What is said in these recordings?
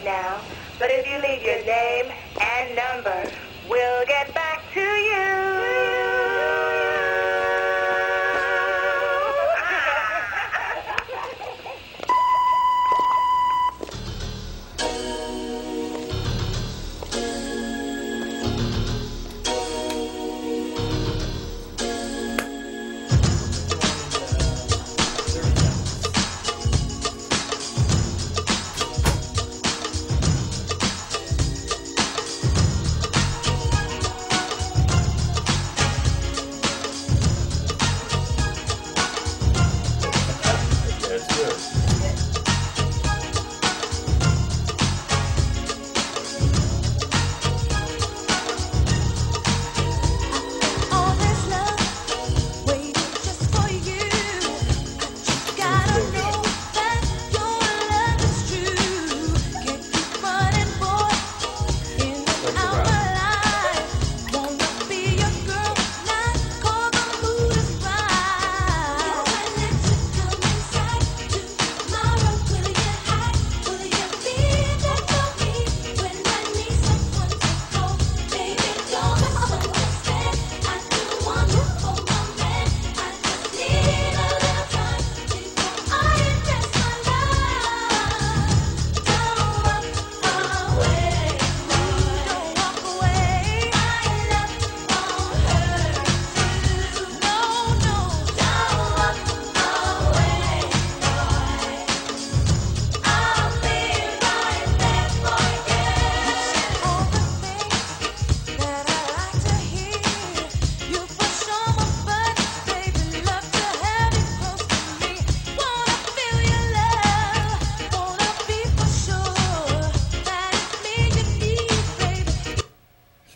right now, but if you leave your name and number, we'll get back to you.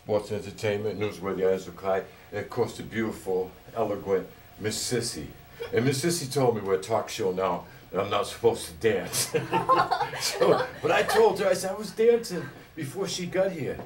Sports Entertainment, newsworthy items of Clyde, and of course the beautiful, eloquent Miss Sissy. And Miss Sissy told me we're a talk show now that I'm not supposed to dance. But I told her, I said I was dancing before she got here.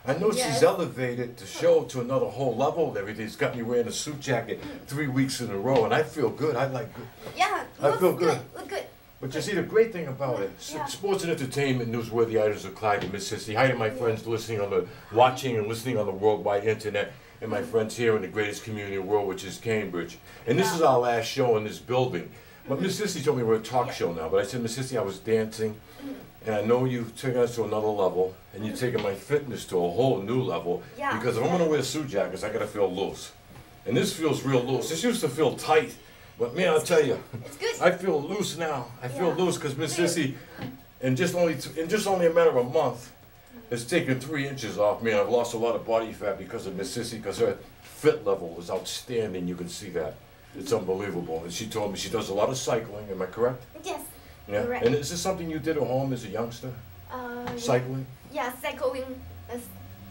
I know she's elevated the show to another whole level and everything. She's got me wearing a suit jacket 3 weeks in a row, and I feel good. I like good. Yeah, I feel good. Look good. But you see, the great thing about it, sports and entertainment, newsworthy items of Clyde and Miss Sissy. Hi to my friends listening on the, watching and listening on the worldwide internet, and my friends here in the greatest community in the world, which is Cambridge. And this is our last show in this building. But Miss Sissy told me we're a talk show now. But I said, Miss Sissy, I was dancing, and I know you've taken us to another level, and you've taken my fitness to a whole new level. Yeah. Because if I'm gonna wear suit jackets, I gotta feel loose. And this feels real loose. This used to feel tight. But man, I'll tell you, I feel loose now. I feel loose because Miss Sissy, in just only a matter of a month, has taken 3 inches off me. And I've lost a lot of body fat because of Miss Sissy, because her fit level is outstanding. You can see that. It's unbelievable. And she told me she does a lot of cycling. Am I correct? Yes. Yeah. Correct. And is this something you did at home as a youngster? Cycling? Yeah, cycling.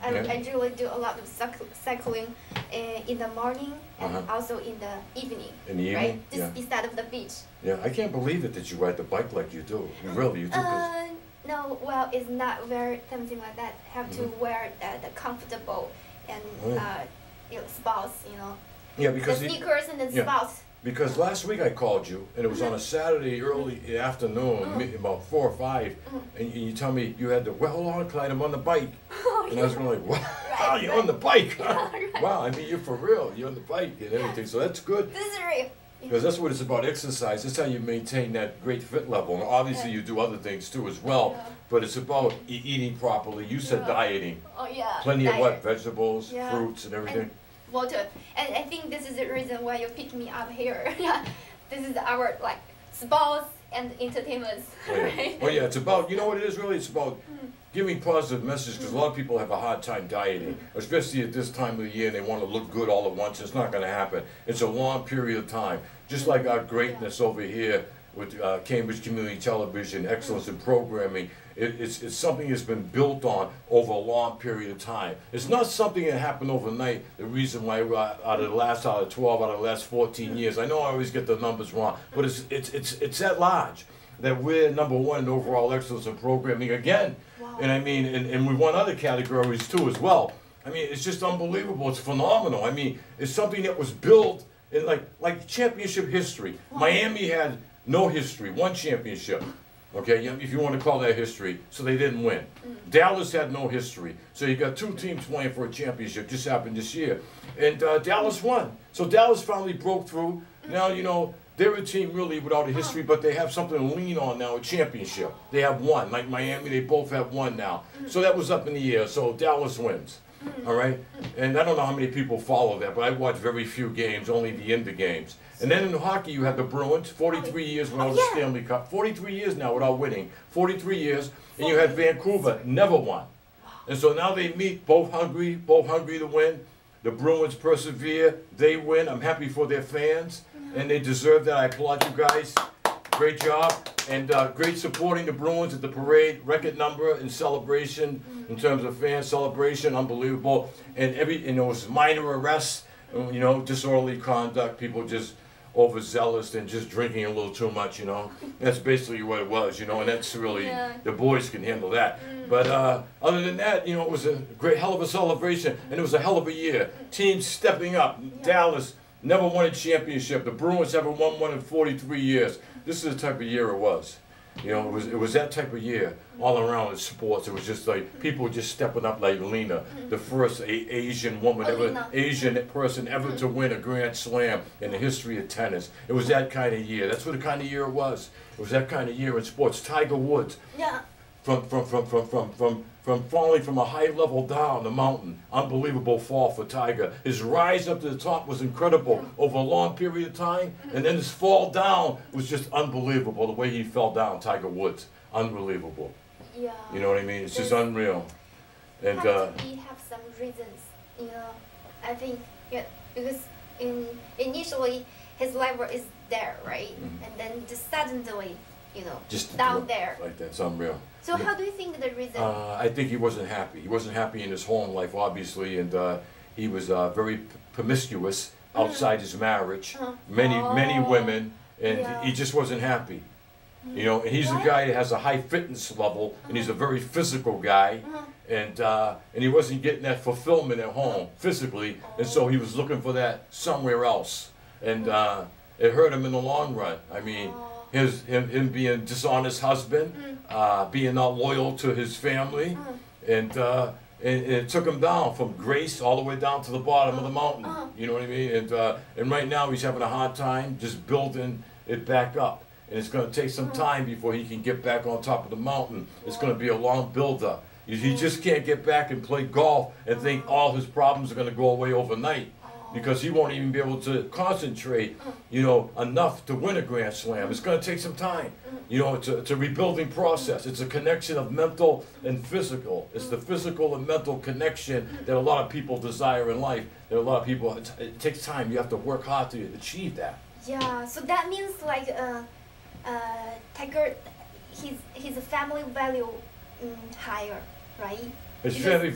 I usually do a lot of cycling in the morning and also in the evening. In the evening? Right? Just beside of the beach. Yeah, I can't believe it that you ride the bike like you do. You do. No, well, it's not very something like that. Have to wear the comfortable and sports, you know. Yeah, because the sneakers and the sports. Because last week I called you, and it was on a Saturday early afternoon, about 4 or 5, and you tell me you had to, well, hold on, Clyde, I'm on the bike. And I was going like, wow, you're on the bike, huh? Wow, I mean, you're for real, you're on the bike and everything, so that's good. This is real. Because that's what it's about, exercise. That's how you maintain that great fit level. And obviously you do other things too as well, but it's about eating properly. You said dieting. Oh yeah. Plenty of what? Vegetables, fruits, and everything. And water. And I think this is the reason why you picked me up here. Yeah. This is our like sports and entertainment. Right? Well, yeah, it's about, you know what it is really? It's about giving positive messages, because a lot of people have a hard time dieting, especially at this time of the year. They want to look good all at once. It's not going to happen. It's a long period of time. Just like our greatness over here with Cambridge Community Television, excellence in programming. It's something that's been built on over a long period of time. It's not something that happened overnight. The reason why out of 12 out of the last 14 years, I know I always get the numbers wrong, but it's that large that we're #1 in overall excellence in programming again. Wow. And I mean, and we won other categories too as well. I mean, it's just unbelievable. It's phenomenal. I mean, it's something that was built in like championship history. Wow. Miami had no history, 1 championship. Okay, if you want to call that history. So they didn't win. Dallas had no history. So you got two teams playing for a championship. Just happened this year. And Dallas won. So Dallas finally broke through. Now, you know, they're a team really without a history, but they have something to lean on now, a championship. They have one. Like Miami, they both have one now. So that was up in the air. So Dallas wins. All right? And I don't know how many people follow that, but I watch very few games, only the end of games. And then in hockey, you had the Bruins, 43 years without a Stanley Cup. 43 years now without winning. 43 years. And you had Vancouver, never won. And so now they meet, both hungry to win. The Bruins persevere, they win. I'm happy for their fans, and they deserve that. I applaud you guys. Great job. And great supporting the Bruins at the parade. Record number in celebration, in terms of fan celebration, unbelievable. And it was minor arrests, you know, disorderly conduct, people just overzealous and just drinking a little too much, you know. That's basically what it was, you know, and that's really, the boys can handle that. But other than that, you know, it was a great, hell of a celebration, and it was a hell of a year. Teams stepping up. Dallas never won a championship. The Bruins haven't won one in 43 years. This is the type of year it was. You know, it was that type of year all around in sports. It was just like people just stepping up, like Lena, the first Asian woman ever, Asian person ever to win a Grand Slam in the history of tennis. It was that kind of year. That's what the kind of year it was. It was that kind of year in sports. Tiger Woods, from falling from a high level down the mountain, unbelievable fall for Tiger. His rise up to the top was incredible over a long period of time, and then his fall down was just unbelievable. The way he fell down, Tiger Woods, unbelievable. Yeah. You know what I mean? It's just unreal. And we have some reasons, you know. I think because initially his level is there, right, and then just suddenly, you know, just down there. Like that, it's unreal. So how do you think the reason? I think he wasn't happy. He wasn't happy in his home life, obviously, and he was very promiscuous outside his marriage. Many women, and he just wasn't happy. You know, and he's a guy that has a high fitness level, and he's a very physical guy, and he wasn't getting that fulfillment at home physically, and so he was looking for that somewhere else, and it hurt him in the long run. I mean, him being a dishonest husband, being not loyal to his family, and it took him down from grace all the way down to the bottom of the mountain. You know what I mean? And right now he's having a hard time just building it back up. And it's going to take some time before he can get back on top of the mountain. It's going to be a long build-up. He just can't get back and play golf and think all his problems are going to go away overnight, because he won't even be able to concentrate, you know, enough to win a Grand Slam. It's going to take some time. You know, it's a rebuilding process. It's a connection of mental and physical. It's the physical and mental connection that a lot of people desire in life. That a lot of people, it takes time. You have to work hard to achieve that. Yeah, so that means like Tiger, his family value higher, right? His family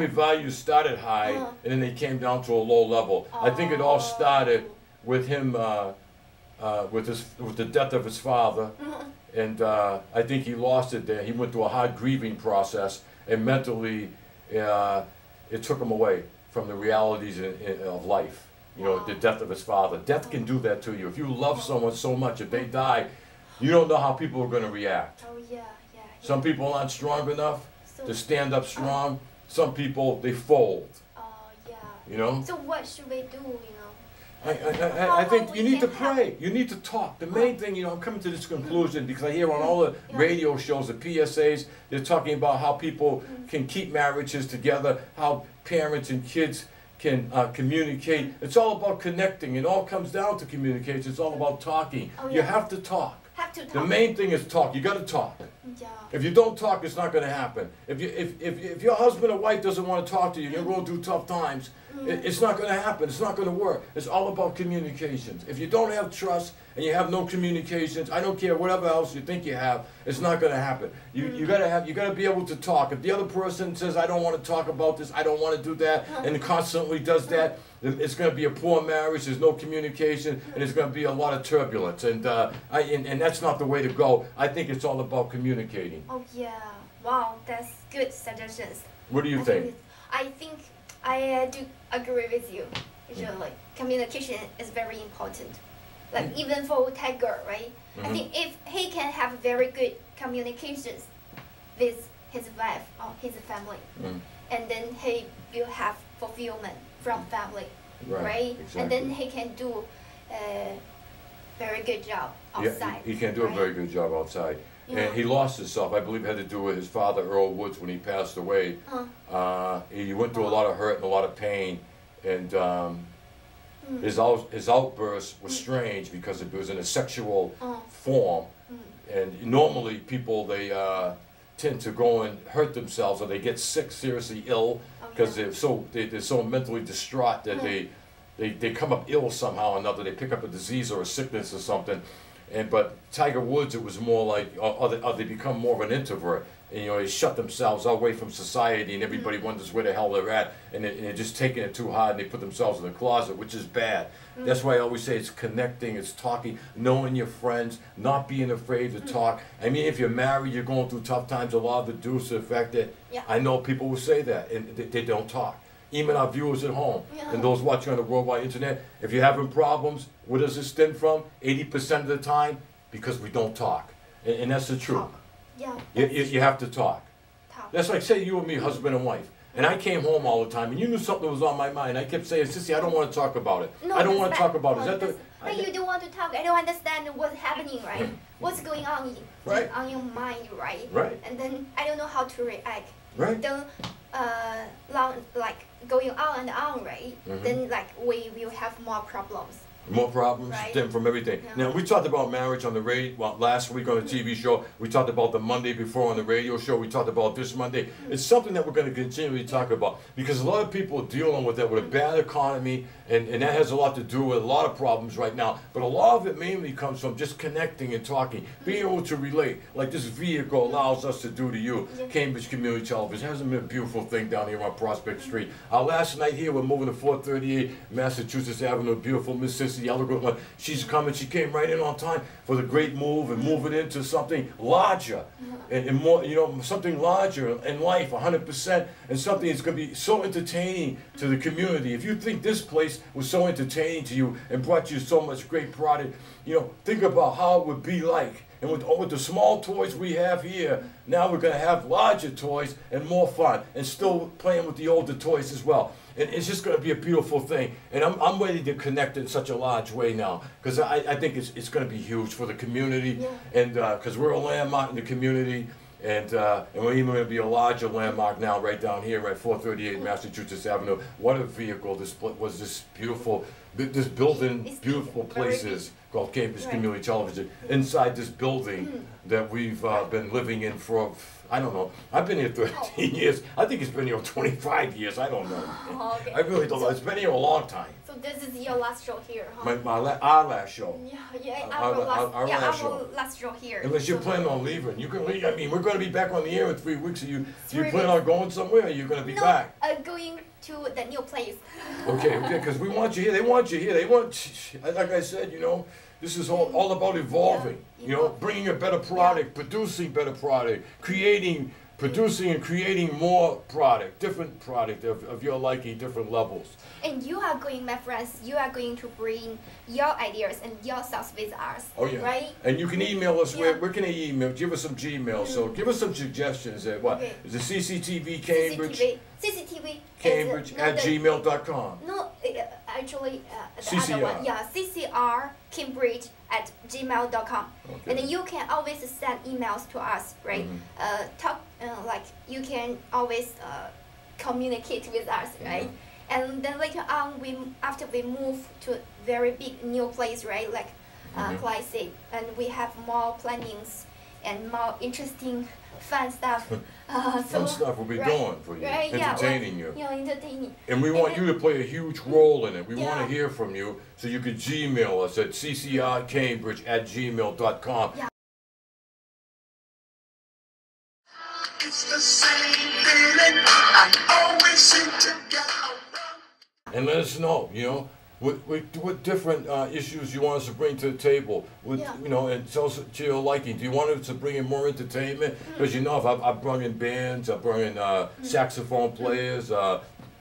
values started high, and then they came down to a low level. I think it all started with him, with the death of his father, and I think he lost it there. He went through a hard grieving process, and mentally, it took him away from the realities of life. You know, the death of his father. Death can do that to you. If you love someone so much, if they die, you don't know how people are going to react. Some people aren't strong enough to stand up strong. Some people, they fold. You know? So what should we do, you know? I think you need to pray. You need to talk. The main thing, you know, I'm coming to this conclusion because I hear on all the radio shows, the PSAs, they're talking about how people can keep marriages together, how parents and kids can communicate. It's all about connecting. It all comes down to communication. It's all about talking. You have to talk. The main thing is talk. You got to talk. If you don't talk, it's not going to happen. If your husband or wife doesn't want to talk to you, you're going through tough times, it's not going to happen. It's not going to work. It's all about communications. If you don't have trust and you have no communications, I don't care whatever else you think you have, it's not going to happen. You got to be able to talk. If the other person says, I don't want to talk about this, I don't want to do that, and constantly does that, it's going to be a poor marriage. There's no communication, and there's going to be a lot of turbulence, and that's not the way to go. I think it's all about communicating. Oh yeah, wow, that's good suggestions. What do you think? I think I do agree with you. Usually, communication is very important. like even for Tiger, right? I think if he can have very good communications with his wife or his family, and then he will have fulfillment from family, right? Exactly. And then he can do a very good job outside. Yeah, he can do a very good job outside. And he lost himself, I believe it had to do with his father, Earl Woods, when he passed away. He went through a lot of hurt and a lot of pain, and his outburst was strange because it was in a sexual form. And normally people, they tend to go and hurt themselves, or they get sick, seriously ill, because they're so mentally distraught that they come up ill somehow or another. They pick up a disease or a sickness or something. But Tiger Woods, it was more like, or they become more of an introvert. And, you know, they shut themselves away from society, and everybody wonders where the hell they're at, and they're just taking it too hard, and they put themselves in the closet, which is bad. That's why I always say it's connecting, it's talking, knowing your friends, not being afraid to talk. I mean, if you're married, you're going through tough times, a lot of it due to the fact that I know people will say that, and they don't talk. Even our viewers at home and those watching on the worldwide internet, if you're having problems, where does it stem from? 80% of the time, because we don't talk. And that's the truth. You have to talk. That's like, say you and me, husband and wife, and I came home all the time, and you knew something was on my mind. I kept saying, Sissy, I don't want to talk about it. No, I don't want to talk about it. Is that the... But you don't want to talk. I don't understand what's happening, right? What's going on on your mind, right? Right. And then I don't know how to react. Right. Then, like going on and on, right? Then like we will have more problems. More problems stem from everything. Now, we talked about marriage on the radio, well, last week on the TV show. We talked about the Monday before on the radio show. We talked about this Monday. It's something that we're going to continually talk about, because a lot of people are dealing with that, with a bad economy, and that has a lot to do with a lot of problems right now. But a lot of it mainly comes from just connecting and talking, being able to relate, like this vehicle allows us to do to you. Cambridge Community Television hasn't been a beautiful thing down here on Prospect Street. Our last night here, we're moving to 438 Massachusetts Avenue, beautiful Miss Sissy. She's coming. She came right in on time for the great move and moving into something larger and more, you know, something larger in life, 100%, and something that's going to be so entertaining to the community. If you think this place was so entertaining to you and brought you so much great product, you know, think about how it would be like. And with the small toys we have here, now we're going to have larger toys and more fun, and still playing with the older toys as well. And it's just going to be a beautiful thing. And I'm ready to connect in such a large way now, because I think it's going to be huge for the community, and because we're a landmark in the community, and we're even going to be a larger landmark now right down here at 438 Massachusetts Avenue. What a vehicle this was, this beautiful, this building, beautiful places called Cambridge Community Television. Inside this building that we've been living in for, I don't know, I've been here 13 years. I think it's been here 25 years. I don't know. I really don't know. It's been here a long time. So this is your last show here, huh? Our last show. Our last show here. Unless you're planning on leaving. You can leave. I mean, we're going to be back on the air in 3 weeks. Do you plan on going somewhere, or you're going to be back? Going to the new place. Okay, because we want you here. They want you here. They want, like I said, you know, this is all about evolving, you know, bringing a better product, producing better product, producing and creating more product, different product of your liking, different levels. And you are going, my friends, you are going to bring your ideas and your thoughts with us. Oh yeah. Right? And you can email us. Where can they email? Give us some Gmail. So give us some suggestions. What is the CCTV Cambridge? CCTV Cambridge at gmail.com. No, actually the CCR. other one. Yeah, CCR Cambridge at gmail.com. Okay. And then you can always send emails to us, right? Like you can always communicate with us, right? And then later on, after we move to a very big new place, right? Like Clyde said, and we have more plannings and more interesting, fun stuff. Fun stuff we'll be doing for you, entertaining you. Entertaining. And we want you to play a huge role in it. We want to hear from you, so you could Gmail us at ccrcambridge at gmail.com. It's the same feeling I always seem to get around. And let us know, you know, what different issues you want us to bring to the table, you know, and tell us to your liking. Do you want us to bring in more entertainment? Because you know, I've brought in bands, I've brought in saxophone players,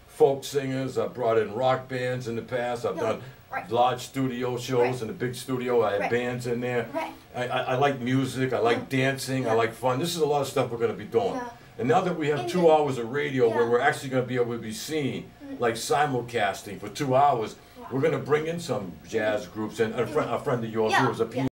folk singers, I've brought in rock bands in the past. I've done large studio shows in a big studio. I had bands in there. I like music. I like dancing. I like fun. This is a lot of stuff we're going to be doing. And now that we have 2 hours of radio where we're actually going to be able to be seen, like simulcasting for 2 hours, we're going to bring in some jazz groups and a friend of yours who was a pianist.